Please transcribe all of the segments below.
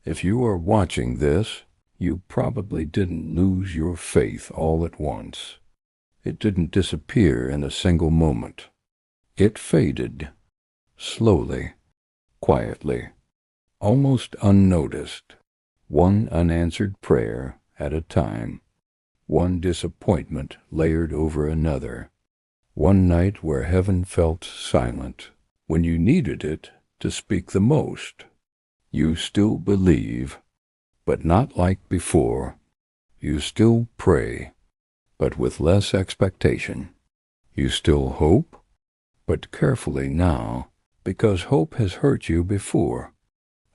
If you are watching this, you probably didn't lose your faith all at once. It didn't disappear in a single moment. It faded, slowly, quietly, almost unnoticed, one unanswered prayer at a time, one disappointment layered over another, one night where heaven felt silent, when you needed it to speak the most. You still believe, but not like before. You still pray, but with less expectation. You still hope, but carefully now, because hope has hurt you before.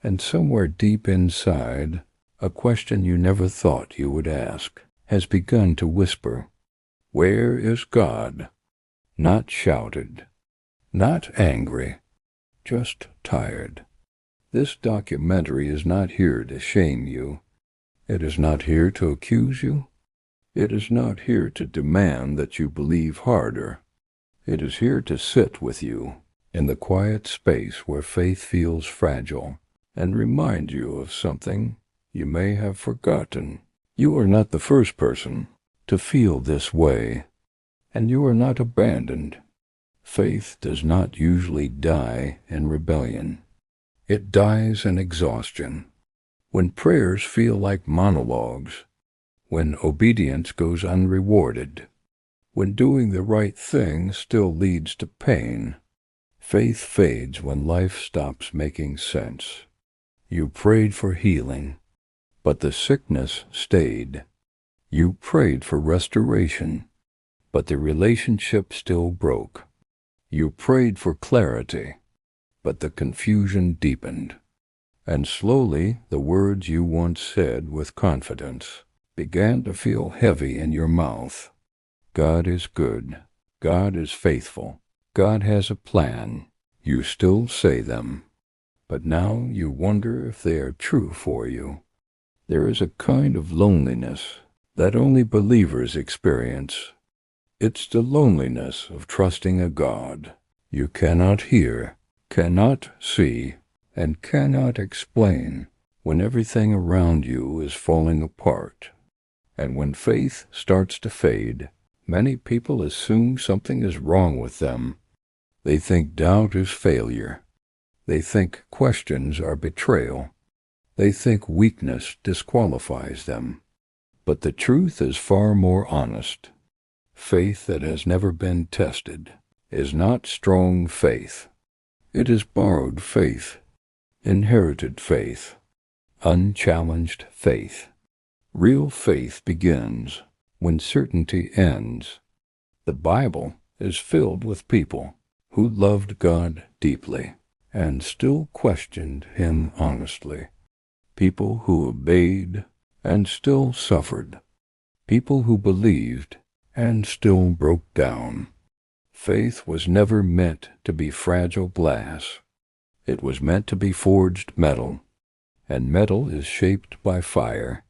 And somewhere deep inside, a question you never thought you would ask has begun to whisper, "Where is God?" Not shouted, not angry, just tired. This documentary is not here to shame you. It is not here to accuse you. It is not here to demand that you believe harder. It is here to sit with you in the quiet space where faith feels fragile and remind you of something you may have forgotten. You are not the first person to feel this way, and you are not abandoned. Faith does not usually die in rebellion. It dies in exhaustion, when prayers feel like monologues, when obedience goes unrewarded, when doing the right thing still leads to pain. Faith fades when life stops making sense. You prayed for healing, but the sickness stayed. You prayed for restoration, but the relationship still broke. You prayed for clarity, but the confusion deepened. And slowly the words you once said with confidence began to feel heavy in your mouth. God is good. God is faithful. God has a plan. You still say them, but now you wonder if they are true for you. There is a kind of loneliness that only believers experience. It's the loneliness of trusting a God you cannot hear, cannot see, and cannot explain, when everything around you is falling apart. And when faith starts to fade, many people assume something is wrong with them. They think doubt is failure. They think questions are betrayal. They think weakness disqualifies them. But the truth is far more honest. Faith that has never been tested is not strong faith. It is borrowed faith, inherited faith, unchallenged faith. Real faith begins when certainty ends. The Bible is filled with people who loved God deeply and still questioned Him honestly. People who obeyed and still suffered. People who believed and still broke down. Faith was never meant to be fragile glass. It was meant to be forged metal, and metal is shaped by fire.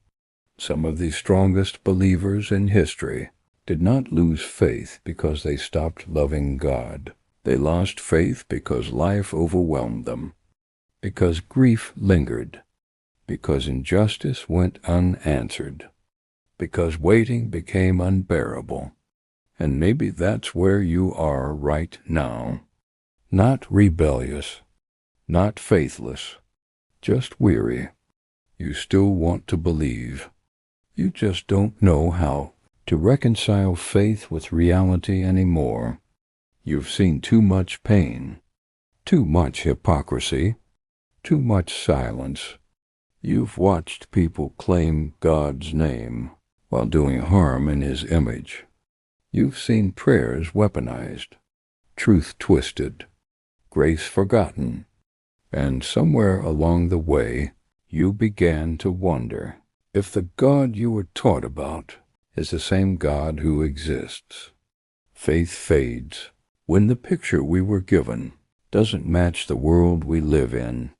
Some of the strongest believers in history did not lose faith because they stopped loving God. They lost faith because life overwhelmed them, because grief lingered, because injustice went unanswered, because waiting became unbearable. And maybe that's where you are right now. Not rebellious, not faithless, just weary. You still want to believe. You just don't know how to reconcile faith with reality anymore. You've seen too much pain, too much hypocrisy, too much silence. You've watched people claim God's name while doing harm in His image. You've seen prayers weaponized, truth twisted, grace forgotten, and somewhere along the way you began to wonder if the God you were taught about is the same God who exists. Faith fades when the picture we were given doesn't match the world we live in.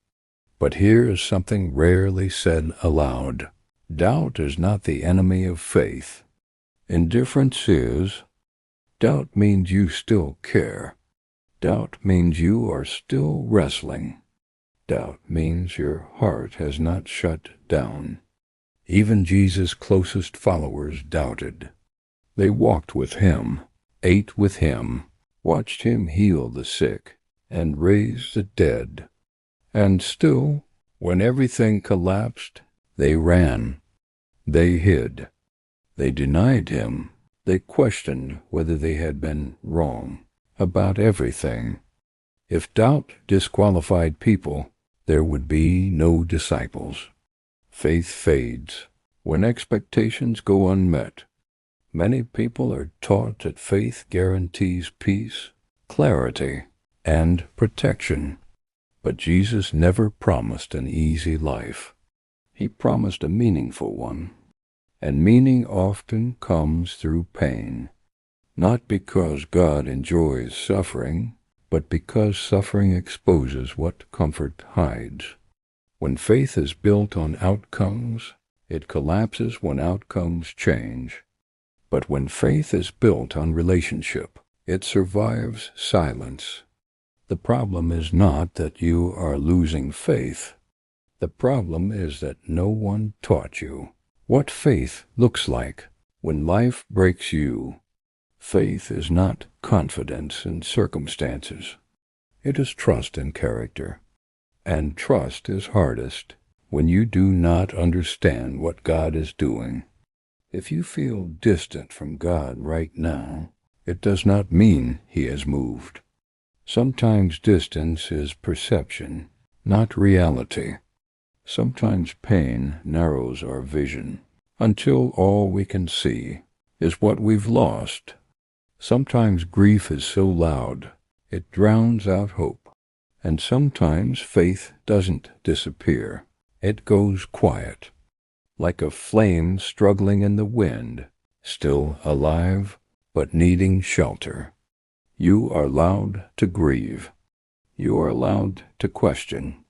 But here is something rarely said aloud. Doubt is not the enemy of faith. Indifference is. Doubt means you still care. Doubt means you are still wrestling. Doubt means your heart has not shut down. Even Jesus' closest followers doubted. They walked with him, ate with him, watched him heal the sick and raise the dead. And still, when everything collapsed, they ran. They hid. They denied him. They questioned whether they had been wrong about everything. If doubt disqualified people, there would be no disciples. Faith fades when expectations go unmet. Many people are taught that faith guarantees peace, clarity, and protection. But Jesus never promised an easy life. He promised a meaningful one. And meaning often comes through pain, not because God enjoys suffering, but because suffering exposes what comfort hides. When faith is built on outcomes, it collapses when outcomes change. But when faith is built on relationship, it survives silence. The problem is not that you are losing faith. The problem is that no one taught you what faith looks like when life breaks you. Faith is not confidence in circumstances. It is trust in character. And trust is hardest when you do not understand what God is doing. If you feel distant from God right now, it does not mean He has moved. Sometimes distance is perception, not reality. Sometimes pain narrows our vision until all we can see is what we've lost. Sometimes grief is so loud it drowns out hope. And sometimes faith doesn't disappear. It goes quiet, like a flame struggling in the wind, still alive but needing shelter. You are allowed to grieve. You are allowed to question.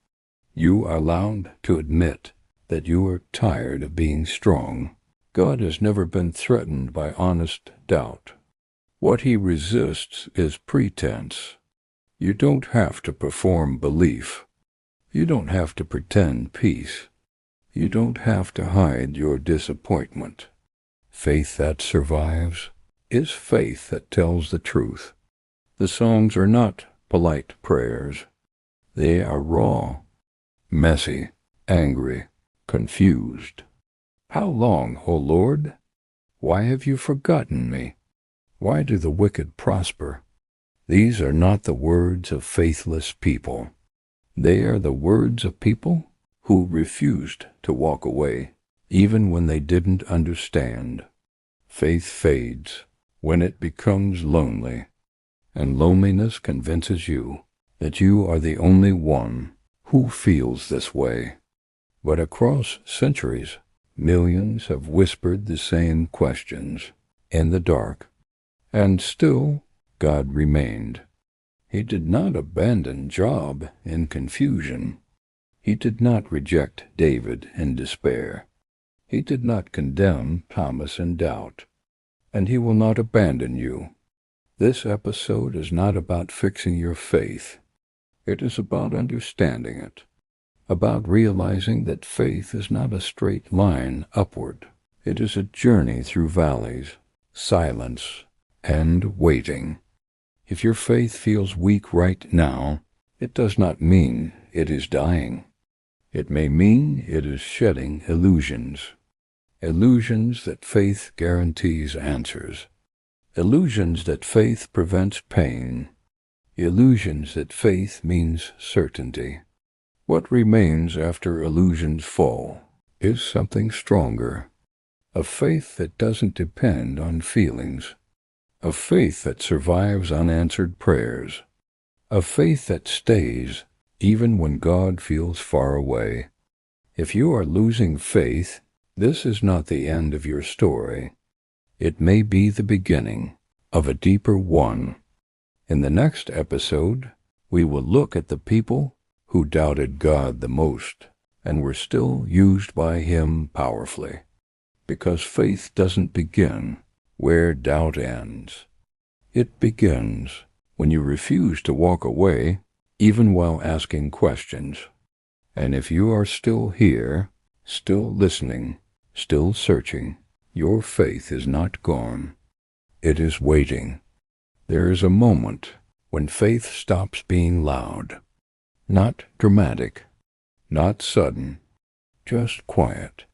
You are allowed to admit that you are tired of being strong. God has never been threatened by honest doubt. What He resists is pretense. You don't have to perform belief. You don't have to pretend peace. You don't have to hide your disappointment. Faith that survives is faith that tells the truth. The songs are not polite prayers. They are raw, messy, angry, confused. How long, O Lord? Why have you forgotten me? Why do the wicked prosper? These are not the words of faithless people. They are the words of people who refused to walk away, even when they didn't understand. Faith fades when it becomes lonely, and loneliness convinces you that you are the only one who feels this way. But across centuries, millions have whispered the same questions in the dark, and still God remained. He did not abandon Job in confusion. He did not reject David in despair. He did not condemn Thomas in doubt. And He will not abandon you. This episode is not about fixing your faith. It is about understanding it, about realizing that faith is not a straight line upward. It is a journey through valleys, silence, and waiting. If your faith feels weak right now, it does not mean it is dying. It may mean it is shedding illusions. Illusions that faith guarantees answers. Illusions that faith prevents pain. Illusions that faith means certainty. What remains after illusions fall is something stronger. A faith that doesn't depend on feelings. A faith that survives unanswered prayers. A faith that stays even when God feels far away. If you are losing faith, this is not the end of your story. It may be the beginning of a deeper one. In the next episode, we will look at the people who doubted God the most and were still used by Him powerfully. Because faith doesn't begin where doubt ends. It begins when you refuse to walk away even while asking questions. And if you are still here, still listening, still searching, your faith is not gone. It is waiting. There is a moment when faith stops being loud. Not dramatic, not sudden, just quiet.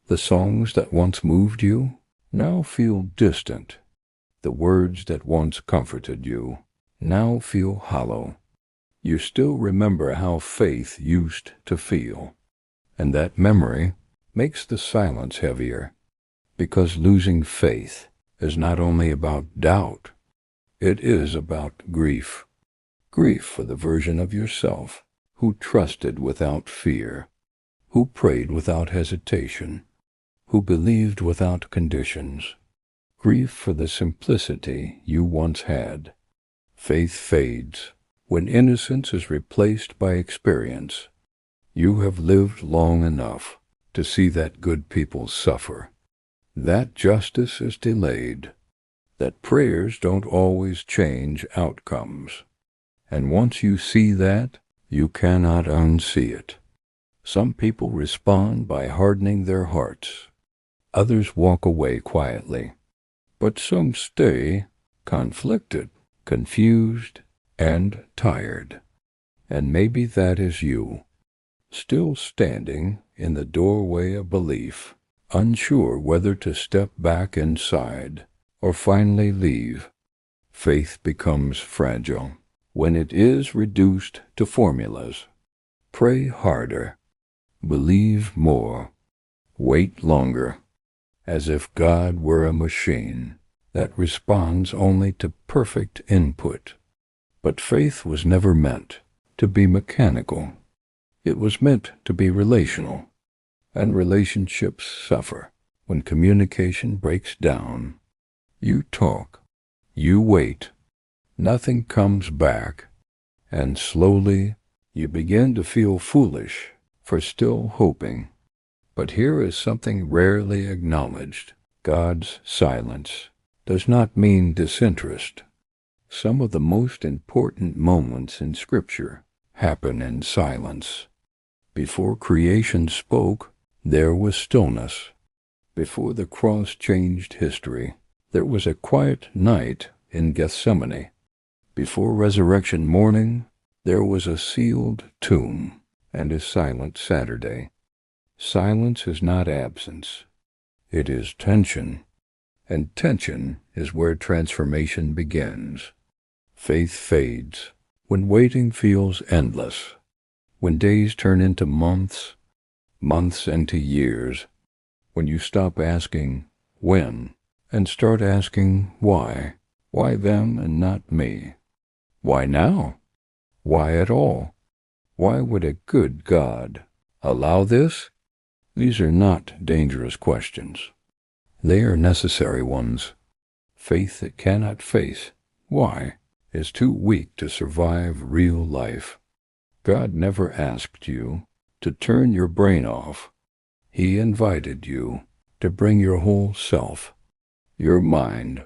The songs that once moved you now feel distant. The words that once comforted you now feel hollow. You still remember how faith used to feel, and that memory makes the silence heavier, because losing faith is not only about doubt, it is about grief. Grief for the version of yourself who trusted without fear, who prayed without hesitation, who believed without conditions. Grief for the simplicity you once had. Faith fades when innocence is replaced by experience. You have lived long enough to see that good people suffer, that justice is delayed, that prayers don't always change outcomes. And once you see that, you cannot unsee it. Some people respond by hardening their hearts. Others walk away quietly. But some stay conflicted, confused, and tired. And maybe that is you, still standing in the doorway of belief, unsure whether to step back inside or finally leave. Faith becomes fragile when it is reduced to formulas. Pray harder, believe more, wait longer, as if God were a machine that responds only to perfect input. But faith was never meant to be mechanical. It was meant to be relational, and relationships suffer when communication breaks down. You talk, you wait, nothing comes back, and slowly you begin to feel foolish for still hoping. But here is something rarely acknowledged. God's silence does not mean disinterest. Some of the most important moments in Scripture happen in silence. Before creation spoke, there was stillness. Before the cross changed history, there was a quiet night in Gethsemane. Before resurrection morning, there was a sealed tomb and a silent Saturday. Silence is not absence. It is tension, and tension is where transformation begins. Faith fades when waiting feels endless, when days turn into months, months into years, when you stop asking when and start asking why. Why them and not me? Why now? Why at all? Why would a good God allow this? These are not dangerous questions. They are necessary ones. Faith that cannot face why is too weak to survive real life. God never asked you to turn your brain off. He invited you to bring your whole self, your mind,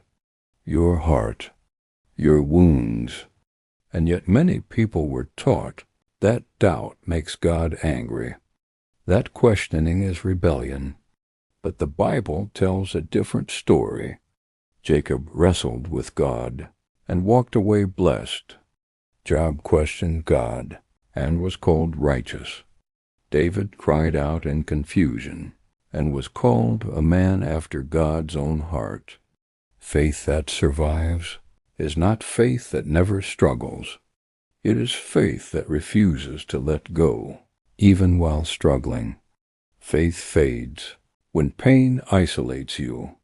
your heart, your wounds. And yet many people were taught that doubt makes God angry. That questioning is rebellion. But the Bible tells a different story. Jacob wrestled with God and walked away blessed. Job questioned God and was called righteous. David cried out in confusion and was called a man after God's own heart. Faith that survives is not faith that never struggles. It is faith that refuses to let go, even while struggling. Faith fades when pain isolates you,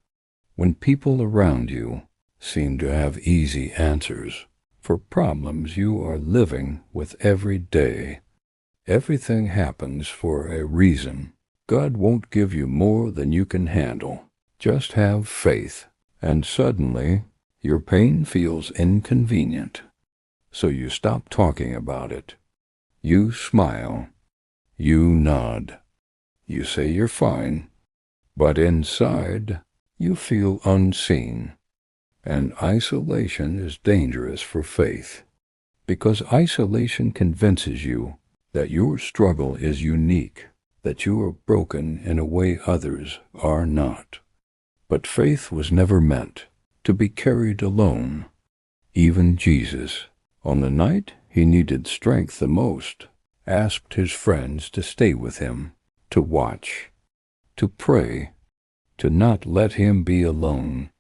when people around you seem to have easy answers for problems you are living with every day. Everything happens for a reason. God won't give you more than you can handle. Just have faith, and suddenly your pain feels inconvenient. So you stop talking about it. You smile. You nod. You say you're fine. But inside, you feel unseen. And isolation is dangerous for faith, because isolation convinces you that your struggle is unique, that you are broken in a way others are not. But faith was never meant to be carried alone. Even Jesus, on the night he needed strength the most, asked his friends to stay with him, to watch, to pray, to not let him be alone.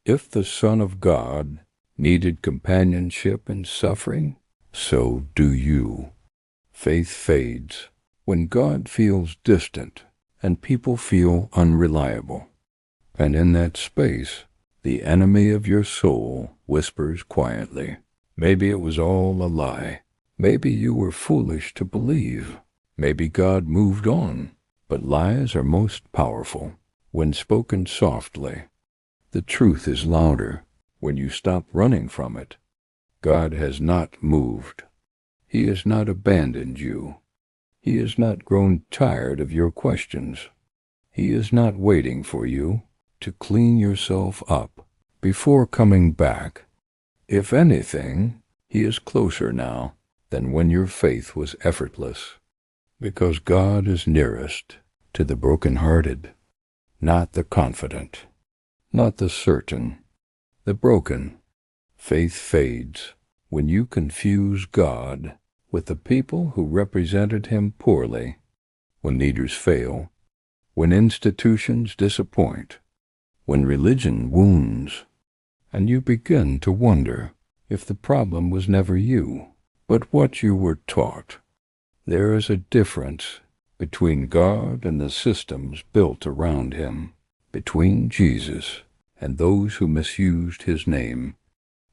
If the Son of God needed companionship in suffering, so do you. Faith fades when God feels distant and people feel unreliable. And in that space, the enemy of your soul whispers quietly, maybe it was all a lie. Maybe you were foolish to believe. Maybe God moved on. But lies are most powerful when spoken softly. The truth is louder when you stop running from it. God has not moved. He has not abandoned you. He has not grown tired of your questions. He is not waiting for you to clean yourself up before coming back. If anything, he is closer now than when your faith was effortless, because God is nearest to the broken-hearted, not the confident, not the certain, the broken. Faith fades when you confuse God with the people who represented him poorly, when leaders fail, when institutions disappoint, when religion wounds, and you begin to wonder if the problem was never you, but what you were taught. There is a difference between God and the systems built around him, between Jesus and those who misused his name.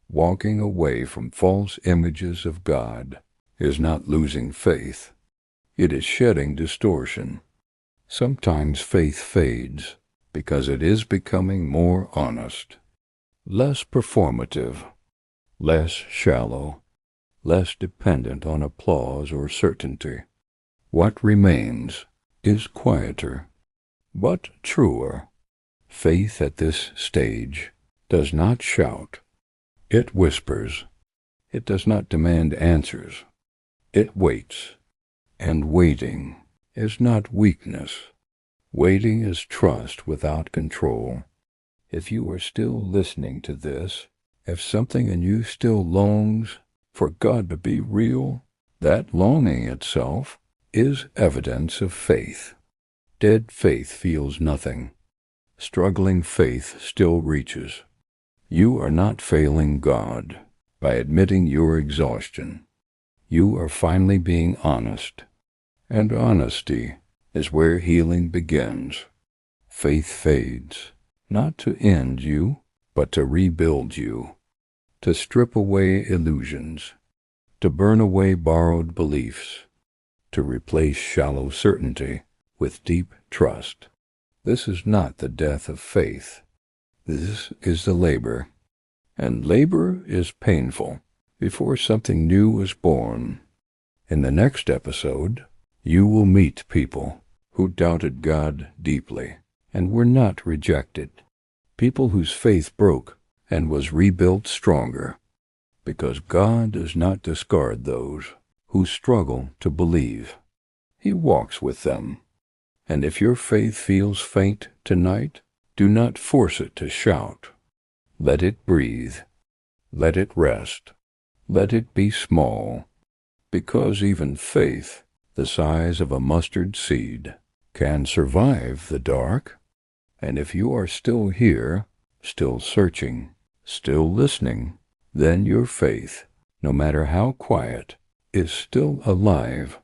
Walking away from false images of God is not losing faith. It is shedding distortion. Sometimes faith fades because it is becoming more honest, less performative, less shallow, less dependent on applause or certainty. What remains is quieter, but truer. Faith at this stage does not shout. It whispers. It does not demand answers. It waits. And waiting is not weakness. Waiting is trust without control. If you are still listening to this, if something in you still longs for God to be real, that longing itself is evidence of faith. Dead faith feels nothing. Struggling faith still reaches. You are not failing God by admitting your exhaustion. You are finally being honest, and honesty is where healing begins. Faith fades, not to end you, but to rebuild you, to strip away illusions, to burn away borrowed beliefs, to replace shallow certainty with deep trust. This is not the death of faith. This is the labor, and labor is painful before something new is born. In the next episode, you will meet people who doubted God deeply and were not rejected, people whose faith broke and was rebuilt stronger, because God does not discard those who struggle to believe. He walks with them. And if your faith feels faint tonight, do not force it to shout. Let it breathe. Let it rest. Let it be small, because even faith, the size of a mustard seed, can survive the dark. And if you are still here, still searching, still listening, then your faith, no matter how quiet, is still alive.